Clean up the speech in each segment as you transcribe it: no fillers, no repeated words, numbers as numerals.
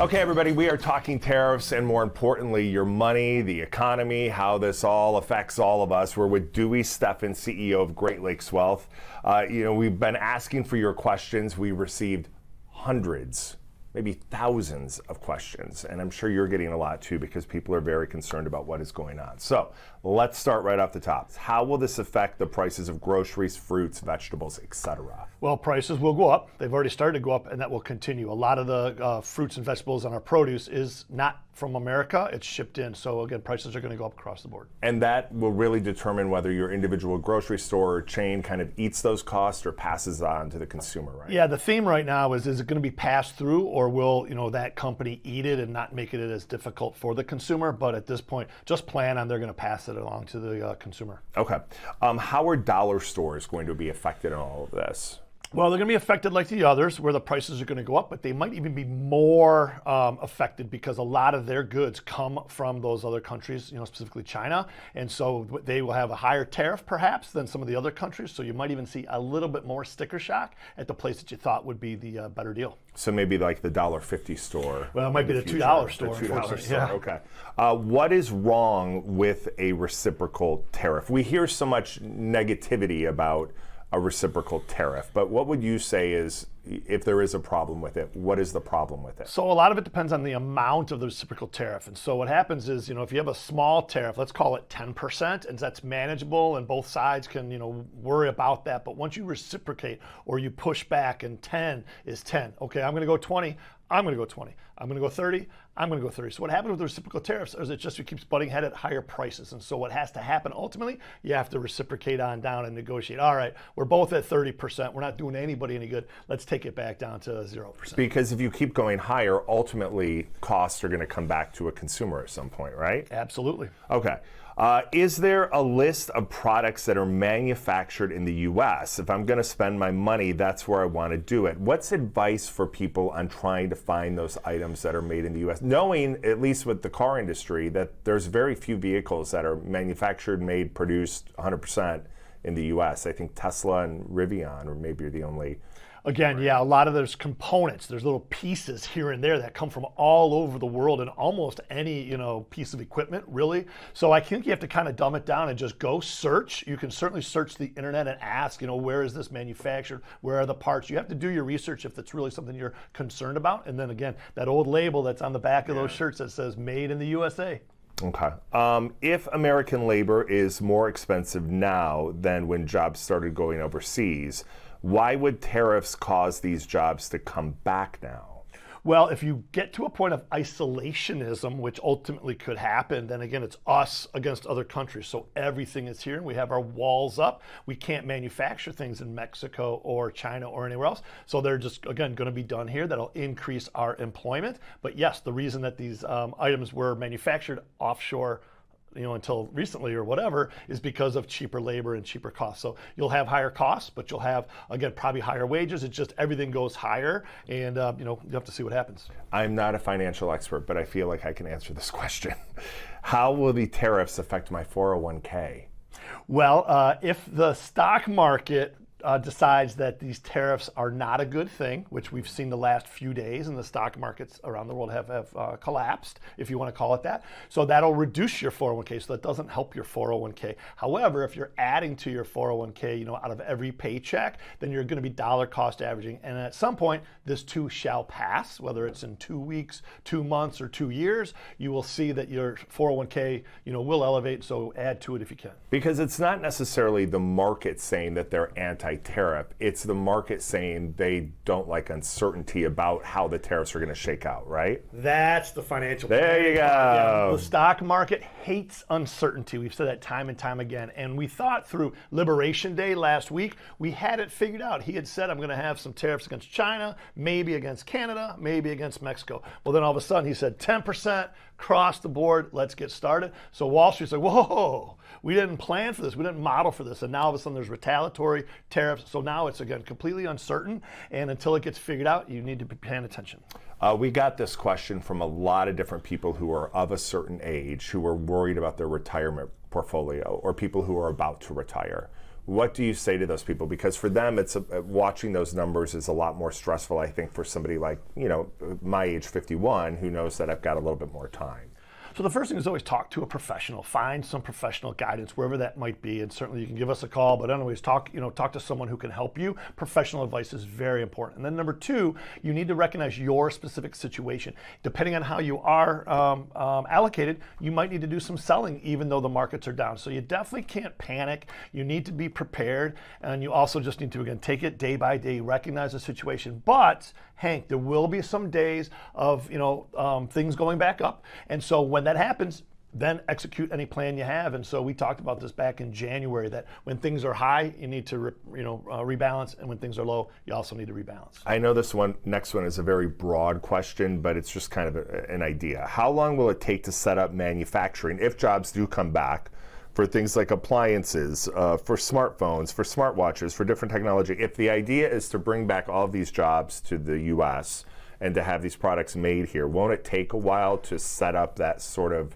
Okay, everybody, we are talking tariffs and more importantly, your money, the economy, how this all affects all of us. We're with Dewey Steffen, CEO of Great Lakes Wealth. We've been asking for your questions. We received hundreds, maybe thousands of questions, and I'm sure you're getting a lot too because people are very concerned about what is going on. So let's start right off the top. How will this affect the prices of groceries, fruits, vegetables, etc.? Well, prices will go up. They've already started to go up, and that will continue. A lot of the fruits and vegetables on our produce is not from America. It's shipped in. So again, prices are going to go up across the board. And that will really determine whether your individual grocery store or chain kind of eats those costs or passes on to the consumer, right? Yeah, the theme right now is it going to be passed through, or will that company eat it and not make it as difficult for the consumer? But at this point, just plan on they're going to pass it along to the consumer. Okay. How are dollar stores going to be affected in all of this? Well, they're going to be affected like the others, where the prices are going to go up, but they might even be more affected because a lot of their goods come from those other countries, specifically China, and so they will have a higher tariff perhaps than some of the other countries. So you might even see a little bit more sticker shock at the place that you thought would be the better deal. So maybe like the $1.50 store. Well, it might be the $2 store. The $2 store. Yeah. Okay. What is wrong with a reciprocal tariff? We hear so much negativity about a reciprocal tariff, but what would you say is, if there is a problem with it, what is the problem with it? So a lot of it depends on the amount of the reciprocal tariff. And so what happens is, if you have a small tariff, let's call it 10%, and that's manageable and both sides can, worry about that. But once you reciprocate or you push back and 10 is 10, okay, I'm going to go 20, I'm going to go 20, I'm going to go 30, I'm going to go 30. So what happens with the reciprocal tariffs is it just keeps butting head at higher prices. And so what has to happen ultimately, you have to reciprocate on down and negotiate. All right, we're both at 30%. We're not doing anybody any good. Let's take it back down to 0%. Because if you keep going higher, ultimately costs are going to come back to a consumer at some point, right? Absolutely. Okay. Is there a list of products that are manufactured in the U.S.? If I'm going to spend my money, that's where I want to do it. What's advice for people on trying to find those items that are made in the U.S.? Knowing, at least with the car industry, that there's very few vehicles that are manufactured, made, produced 100% in the U.S. I think Tesla and Rivian, or maybe, are the only. Again, yeah, a lot of those components, there's little pieces here and there that come from all over the world in almost any, piece of equipment, really. So I think you have to kind of dumb it down and just go search. You can certainly search the internet and ask, where is this manufactured? Where are the parts? You have to do your research if it's really something you're concerned about. And then again, that old label that's on the back of those shirts that says made in the USA. Okay. If American labor is more expensive now than when jobs started going overseas, why would tariffs cause these jobs to come back now? Well, if you get to a point of isolationism, which ultimately could happen, then again, it's us against other countries. So everything is here and we have our walls up. We can't manufacture things in Mexico or China or anywhere else. So they're just, again, going to be done here. That'll increase our employment. But yes, the reason that these items were manufactured offshore until recently or whatever, is because of cheaper labor and cheaper costs. So you'll have higher costs, but you'll have, again, probably higher wages. It's just everything goes higher, and you have to see what happens. I'm not a financial expert, but I feel like I can answer this question. How will the tariffs affect my 401k? Well, if the stock market decides that these tariffs are not a good thing, which we've seen the last few days, and the stock markets around the world have collapsed, if you want to call it that. So that'll reduce your 401k, so that doesn't help your 401k. However, if you're adding to your 401k, out of every paycheck, then you're going to be dollar cost averaging. And at some point, this too shall pass, whether it's in 2 weeks, 2 months, or 2 years, you will see that your 401k, will elevate, so add to it if you can. Because it's not necessarily the market saying that they're anti-tariff, it's the market saying they don't like uncertainty about how the tariffs are going to shake out, right? That's the financial. There you go. Yeah, the stock market hates uncertainty. We've said that time and time again. And we thought through Liberation Day last week, we had it figured out. He had said, I'm going to have some tariffs against China, maybe against Canada, maybe against Mexico. Well, then all of a sudden he said 10% across the board, let's get started. So Wall Street's like, whoa, we didn't plan for this, we didn't model for this, and now all of a sudden there's retaliatory tariffs. So now it's, again, completely uncertain, and until it gets figured out, you need to be paying attention. We got this question from a lot of different people who are of a certain age, who are worried about their retirement portfolio, or people who are about to retire. What do you say to those people? Because for them, it's watching those numbers is a lot more stressful, I think, for somebody like, my age, 51, who knows that I've got a little bit more time. So the first thing is always talk to a professional. Find some professional guidance wherever that might be, and certainly you can give us a call. But anyways, talk to someone who can help you. Professional advice is very important. And then number two, you need to recognize your specific situation. Depending on how you are allocated, you might need to do some selling, even though the markets are down. So you definitely can't panic. You need to be prepared, and you also just need to again take it day by day, recognize the situation. But Hank, there will be some days of things going back up, and so when that happens, then execute any plan you have. And so we talked about this back in January, that when things are high, you need to rebalance, and when things are low, you also need to rebalance. I know this next one is a very broad question, but it's just kind of an idea. How long will it take to set up manufacturing if jobs do come back for things like appliances, for smartphones, for smartwatches, for different technology? If the idea is to bring back all of these jobs to the U.S. and to have these products made here, won't it take a while to set up that sort of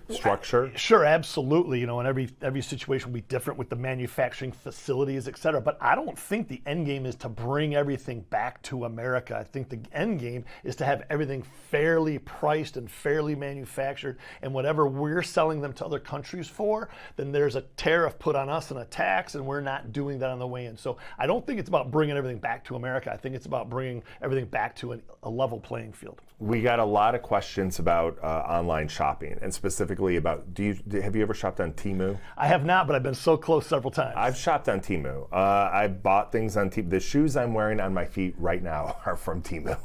structure? Sure, absolutely. And every situation will be different with the manufacturing facilities, et cetera. But I don't think the end game is to bring everything back to America. I think the end game is to have everything fairly priced and fairly manufactured. And whatever we're selling them to other countries for, then there's a tariff put on us and a tax, and we're not doing that on the way in. So I don't think it's about bringing everything back to America. I think it's about bringing everything back to a level playing field. We got a lot of questions about online shopping, and specifically about, have you ever shopped on Temu? I have not, but I've been so close several times. I've shopped on Temu. I've bought things on Temu. The shoes I'm wearing on my feet right now are from Temu.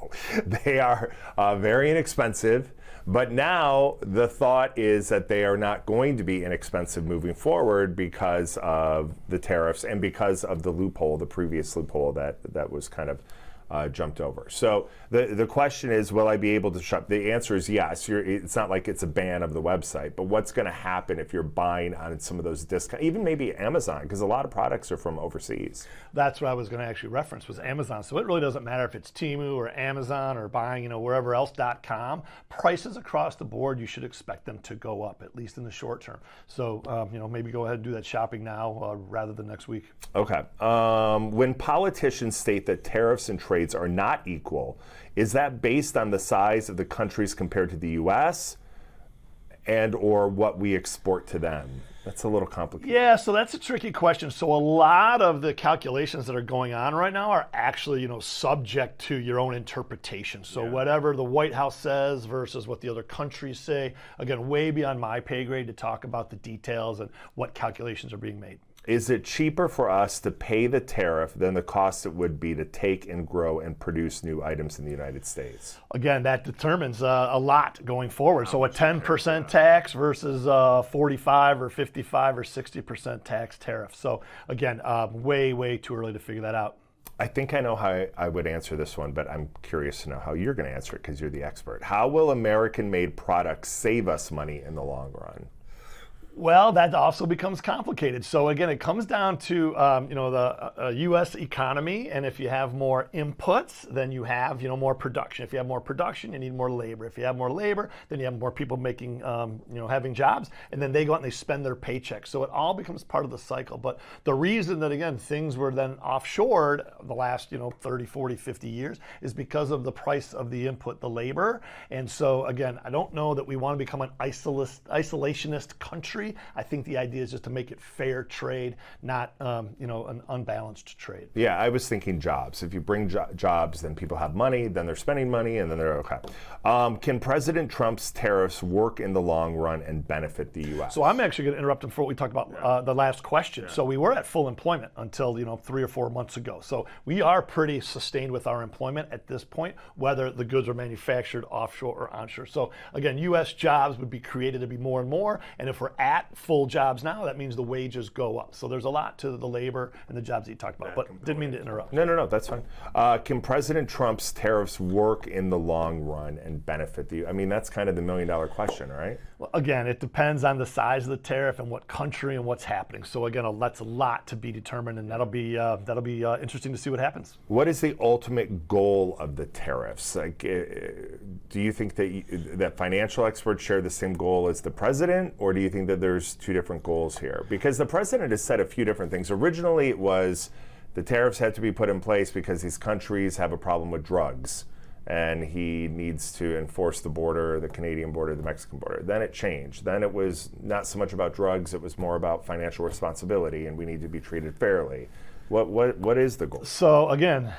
They are very inexpensive, but now the thought is that they are not going to be inexpensive moving forward because of the tariffs and because of the previous loophole that was kind of jumped over. So the question is, will I be able to shop? The answer is yes. It's not like it's a ban of the website, but what's going to happen if you're buying on some of those discounts, even maybe Amazon, because a lot of products are from overseas. That's what I was going to actually reference, was Amazon. So it really doesn't matter if it's Temu or Amazon or buying, wherever else.com. Prices across the board, you should expect them to go up, at least in the short term. So, maybe go ahead and do that shopping now rather than next week. Okay. When politicians state that tariffs and trades are not equal, is that based on the size of the countries compared to the U.S. and or what we export to them? That's a little complicated. Yeah, so that's a tricky question. So a lot of the calculations that are going on right now are actually, subject to your own interpretation. So whatever the White House says versus what the other countries say, again, way beyond my pay grade to talk about the details and what calculations are being made. Is it cheaper for us to pay the tariff than the cost it would be to take and grow and produce new items in the United States? Again, that determines a lot going forward. So a 10% tax versus 45 or 55 or 60% tax tariff. So again, way too early to figure that out. I think I know how I would answer this one, but I'm curious to know how you're going to answer it because you're the expert. How will American-made products save us money in the long run? Well, that also becomes complicated. So again, it comes down to the U.S. economy, and if you have more inputs, then you have more production. If you have more production, you need more labor. If you have more labor, then you have more people making having jobs, and then they go out and they spend their paychecks. So it all becomes part of the cycle. But the reason that again things were then offshored the last 30, 40, 50 years is because of the price of the input, the labor. And so again, I don't know that we want to become an isolationist country. I think the idea is just to make it fair trade, not an unbalanced trade. Yeah, I was thinking jobs. If you bring jobs, then people have money, then they're spending money, and then they're okay. Can President Trump's tariffs work in the long run and benefit the U.S.? So I'm actually going to interrupt him for what we talked about the last question. Yeah. So we were at full employment until 3 or 4 months ago. So we are pretty sustained with our employment at this point, whether the goods are manufactured offshore or onshore. So again, U.S. jobs would be created to be more and more, and if we're at full jobs now, that means the wages go up. So there's a lot to the labor and the jobs that you talked about, but didn't mean to interrupt. No, that's fine. Can President Trump's tariffs work in the long run and benefit the, that's kind of the $1 million question, right? Well, again, it depends on the size of the tariff and what country and what's happening. So again, that's a lot to be determined, and that'll be interesting to see what happens. What is the ultimate goal of the tariffs? Like, do you think that financial experts share the same goal as the president, or do you think that there's two different goals here? Because the president has said a few different things. Originally, it was the tariffs had to be put in place because these countries have a problem with drugs, and he needs to enforce the border, the Canadian border, the Mexican border. Then it changed. Then it was not so much about drugs, it was more about financial responsibility, and we need to be treated fairly. What is the goal? So again,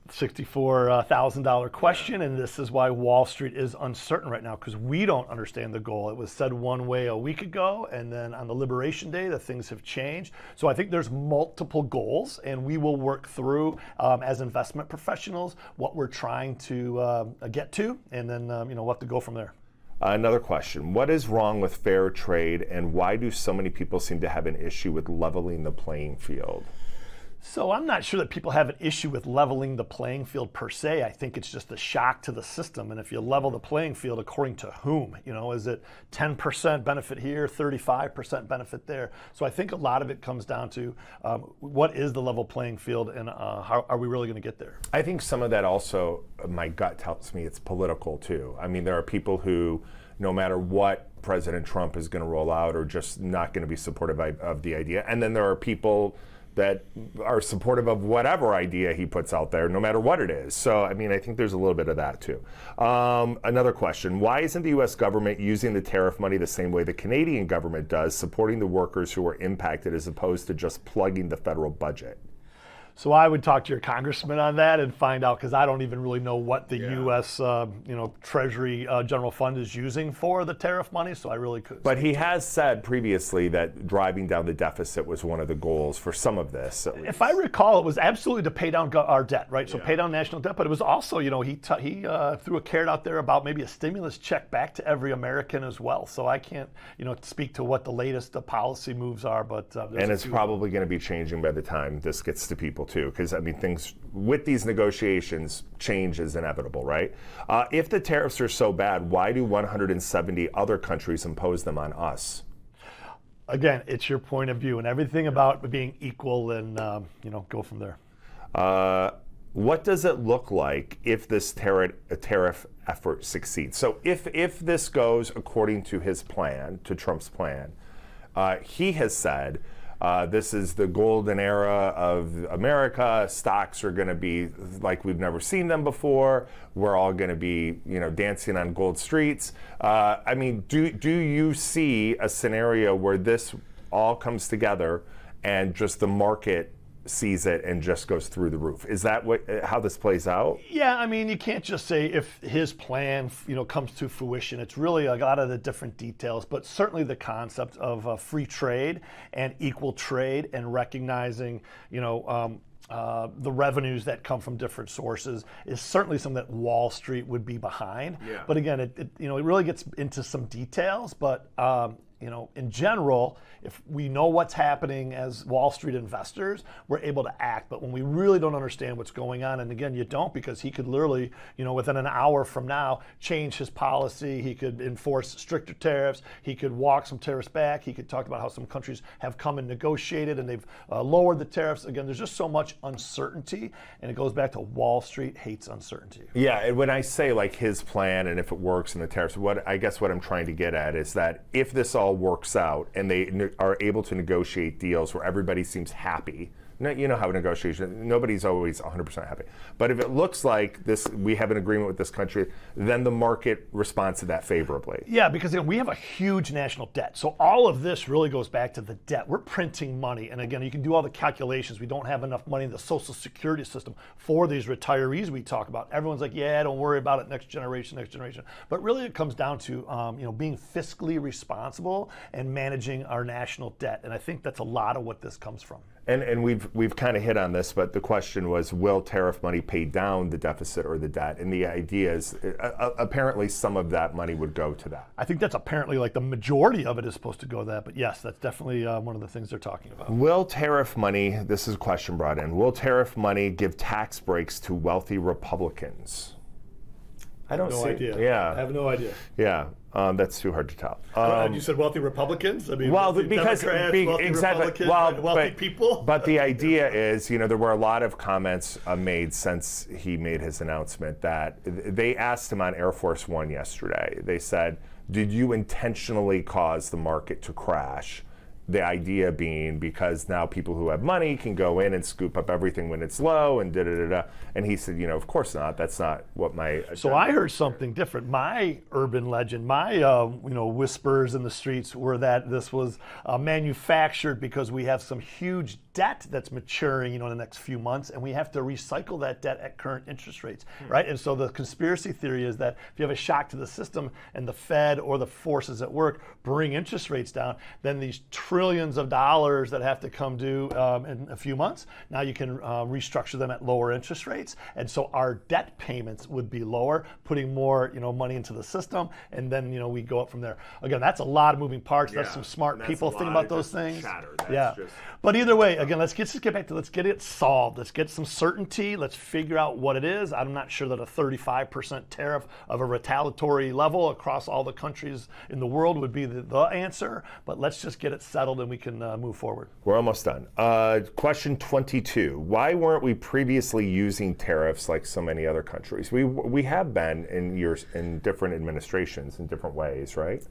$64,000 question, and this is why Wall Street is uncertain right now, because we don't understand the goal. It was said one way a week ago, and then on the Liberation Day, the things have changed. So I think there's multiple goals, and we will work through, as investment professionals, what we're trying to get to, and then we'll have to go from there. Another question. What is wrong with fair trade, and why do so many people seem to have an issue with leveling the playing field? So I'm not sure that people have an issue with leveling the playing field per se. I think it's just a shock to the system. And if you level the playing field, according to whom? Is it 10% benefit here, 35% benefit there? So I think a lot of it comes down to what is the level playing field, and how are we really going to get there? I think some of that also, my gut tells me it's political too. I mean, there are people who, no matter what President Trump is going to roll out, are just not going to be supportive of the idea. And then there are people that are supportive of whatever idea he puts out there, no matter what it is. So, I mean, I think there's a little bit of that too. Another question, why isn't the U.S. government using the tariff money the same way the Canadian government does, supporting the workers who are impacted as opposed to just plugging the federal budget? So I would talk to your congressman on that and find out, because I don't even really know what the U.S. Treasury General Fund is using for the tariff money. So I really could. But he has said previously that driving down the deficit was one of the goals for some of this. If I recall, it was absolutely to pay down our debt, right? So pay down national debt. But it was also, he threw a carrot out there about maybe a stimulus check back to every American as well. So I can't, speak to what the latest policy moves are. But and it's probably going to be changing by the time this gets to people too, because I mean, things with these negotiations, change is inevitable, right? If the tariffs are so bad, why do 170 other countries impose them on us? Again, it's your point of view, and everything about being equal, and go from there. What does it look like if this tariff effort succeeds? So if this goes according to his plan, to Trump's plan, he has said, this is the golden era of America. Stocks are going to be like we've never seen them before. We're all going to be, dancing on gold streets. I mean, do you see a scenario where this all comes together and just the market sees it and just goes through the roof? Is that how this plays out? Yeah, I mean, you can't just say if his plan, comes to fruition. It's really a lot of the different details, but certainly the concept of free trade and equal trade, and recognizing, the revenues that come from different sources is certainly something that Wall Street would be behind. Yeah. But again, it really gets into some details, but in general, if we know what's happening as Wall Street investors, we're able to act. But when we really don't understand what's going on, and again, you don't, because he could literally, within an hour from now, change his policy. He could enforce stricter tariffs. He could walk some tariffs back. He could talk about how some countries have come and negotiated and they've lowered the tariffs. Again, there's just so much uncertainty, and it goes back to Wall Street hates uncertainty. Yeah, and when I say like his plan and if it works in the tariffs, what I'm trying to get at is that if this all works out and they are able to negotiate deals where everybody seems happy. You know how negotiation, nobody's always 100% happy. But if it looks like we have an agreement with this country, then the market responds to that favorably. Yeah, because we have a huge national debt. So all of this really goes back to the debt. We're printing money. And again, you can do all the calculations. We don't have enough money in the Social Security system for these retirees we talk about. Everyone's like, yeah, don't worry about it, next generation. But really it comes down to being fiscally responsible and managing our national debt. And I think that's a lot of what this comes from. And we've kind of hit on this, but the question was, will tariff money pay down the deficit or the debt? And the idea is, apparently some of that money would go to that. I think that's apparently like the majority of it is supposed to go to that. But yes, that's definitely one of the things they're talking about. Will tariff money, this is a question brought in, will tariff money give tax breaks to wealthy Republicans? I don't No see. idea. Yeah. I have no idea. Yeah. That's too hard to tell. You said wealthy Republicans? I mean, Well, wealthy because Democrats, wealthy exactly. Republicans, wealthy people. But the idea is, there were a lot of comments made since he made his announcement that they asked him on Air Force One yesterday. They said, "Did you intentionally cause the market to crash?" The idea being because now people who have money can go in and scoop up everything when it's low and da-da-da-da. And he said, of course not. That's not what my... So I heard something different. My urban legend, my whispers in the streets were that this was manufactured because we have some huge debt that's maturing, in the next few months, and we have to recycle that debt at current interest rates, right? And so the conspiracy theory is that if you have a shock to the system and the Fed or the forces at work bring interest rates down, then these trillions of dollars that have to come due in a few months, now you can restructure them at lower interest rates, and so our debt payments would be lower, putting more money into the system, and then we go up from there. Again, that's a lot of moving parts. That's some smart people think about those things. But either way, again, let's get back to let's get it solved. Let's get some certainty. Let's figure out what it is. I'm not sure that a 35% tariff of a retaliatory level across all the countries in the world would be the answer, but let's just get it settled and we can move forward. We're almost done. Question 22. Why weren't we previously using tariffs like so many other countries? We have been in different administrations in different ways, right?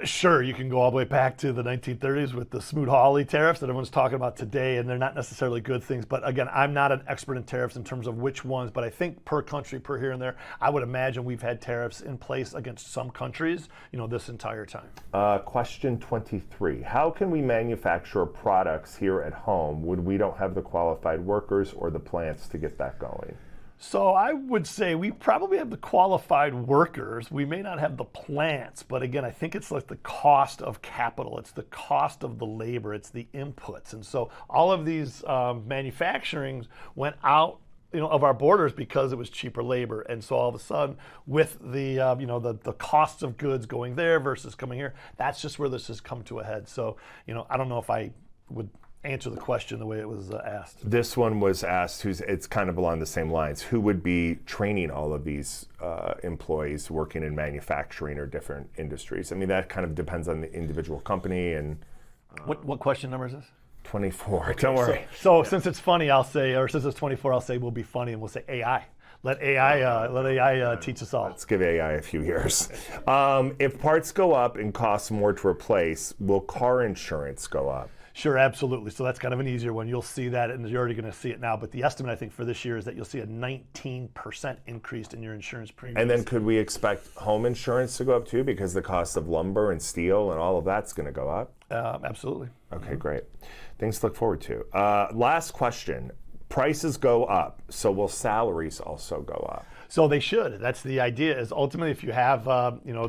Sure, you can go all the way back to the 1930s with the Smoot-Hawley tariffs that everyone's talking about today, and they're not necessarily good things. But again, I'm not an expert in tariffs in terms of which ones, but I think per country, per here and there, I would imagine we've had tariffs in place against some countries, this entire time. Question 23. How can we manufacture products here at home when we don't have the qualified workers or the plants to get that going? So I would say we probably have the qualified workers. We may not have the plants, but again, I think it's like the cost of capital. It's the cost of the labor. It's the inputs. And so all of these manufacturings went out of our borders because it was cheaper labor. And so all of a sudden, with the the costs of goods going there versus coming here, that's just where this has come to a head. So I don't know if I would answer the question the way it was asked. This one was asked, it's kind of along the same lines. Who would be training all of these employees working in manufacturing or different industries? I mean, that kind of depends on the individual company. And what question number is this? 24. Okay, don't worry. So since it's funny, I'll say, or since it's 24, I'll say we'll be funny and we'll say AI. Let AI teach us all. Let's give AI a few years. If parts go up and cost more to replace, will car insurance go up? Sure, absolutely. So that's kind of an easier one. You'll see that, and you're already going to see it now. But the estimate, I think, for this year is that you'll see a 19% increase in your insurance premiums. And then could we expect home insurance to go up too, because the cost of lumber and steel and all of that's going to go up? Absolutely. Okay, great. Things to look forward to. Last question. Prices go up, so will salaries also go up? So they should. That's the idea. Is ultimately, if you have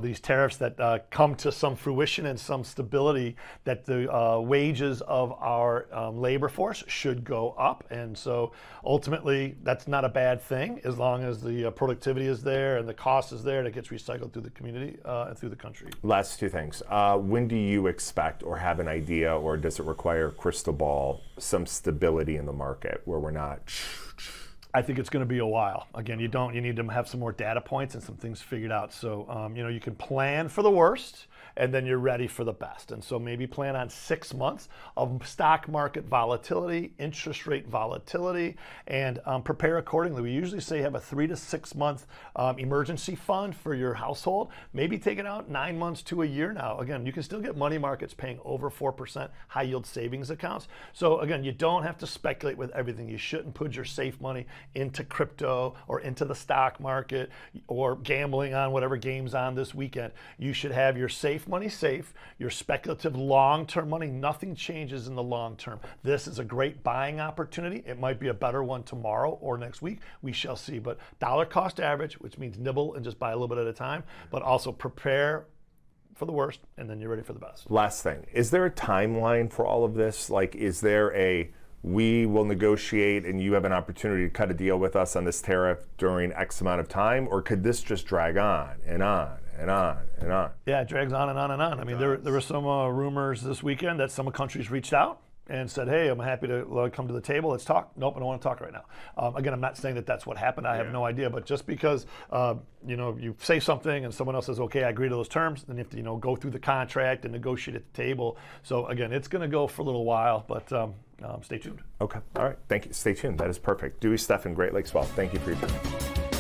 these tariffs that come to some fruition and some stability, that the wages of our labor force should go up, and so ultimately, that's not a bad thing as long as the productivity is there and the cost is there, and it gets recycled through the community and through the country. Last two things. When do you expect or have an idea, or does it require a crystal ball, some stability in the market where we're not? I think it's going to be a while. Again, you need to have some more data points and some things figured out. So, you can plan for the worst and then you're ready for the best. And so maybe plan on 6 months of stock market volatility, interest rate volatility, and prepare accordingly. We usually say have a 3 to 6 month emergency fund for your household. Maybe take it out 9 months to a year now. Again, you can still get money markets paying over 4% high yield savings accounts. So again, you don't have to speculate with everything. You shouldn't put your safe money into crypto or into the stock market or gambling on whatever game's on this weekend. You should have your safe money safe, your speculative long-term money. Nothing changes in the long term. This is a great buying opportunity. It might be a better one tomorrow or next week. We shall see. But dollar cost average, which means nibble and just buy a little bit at a time, but also prepare for the worst and then you're ready for the best. Last thing, is there a timeline for all of this? Like, is there we will negotiate and you have an opportunity to cut a deal with us on this tariff during X amount of time, or could this just drag on and on and on and on? Yeah, it drags on and on and on. I mean, there were some rumors this weekend that some countries reached out and said, hey, I'm happy to come to the table. Let's talk. Nope, I don't want to talk right now. Again, I'm not saying that that's what happened. I have no idea. But just because you say something and someone else says, okay, I agree to those terms, then you have to go through the contract and negotiate at the table. So again, it's going to go for a little while, but stay tuned. Okay. All right. Thank you. Stay tuned. That is perfect. Dewey Steffen, Great Lakes Wealth. Thank you for your time.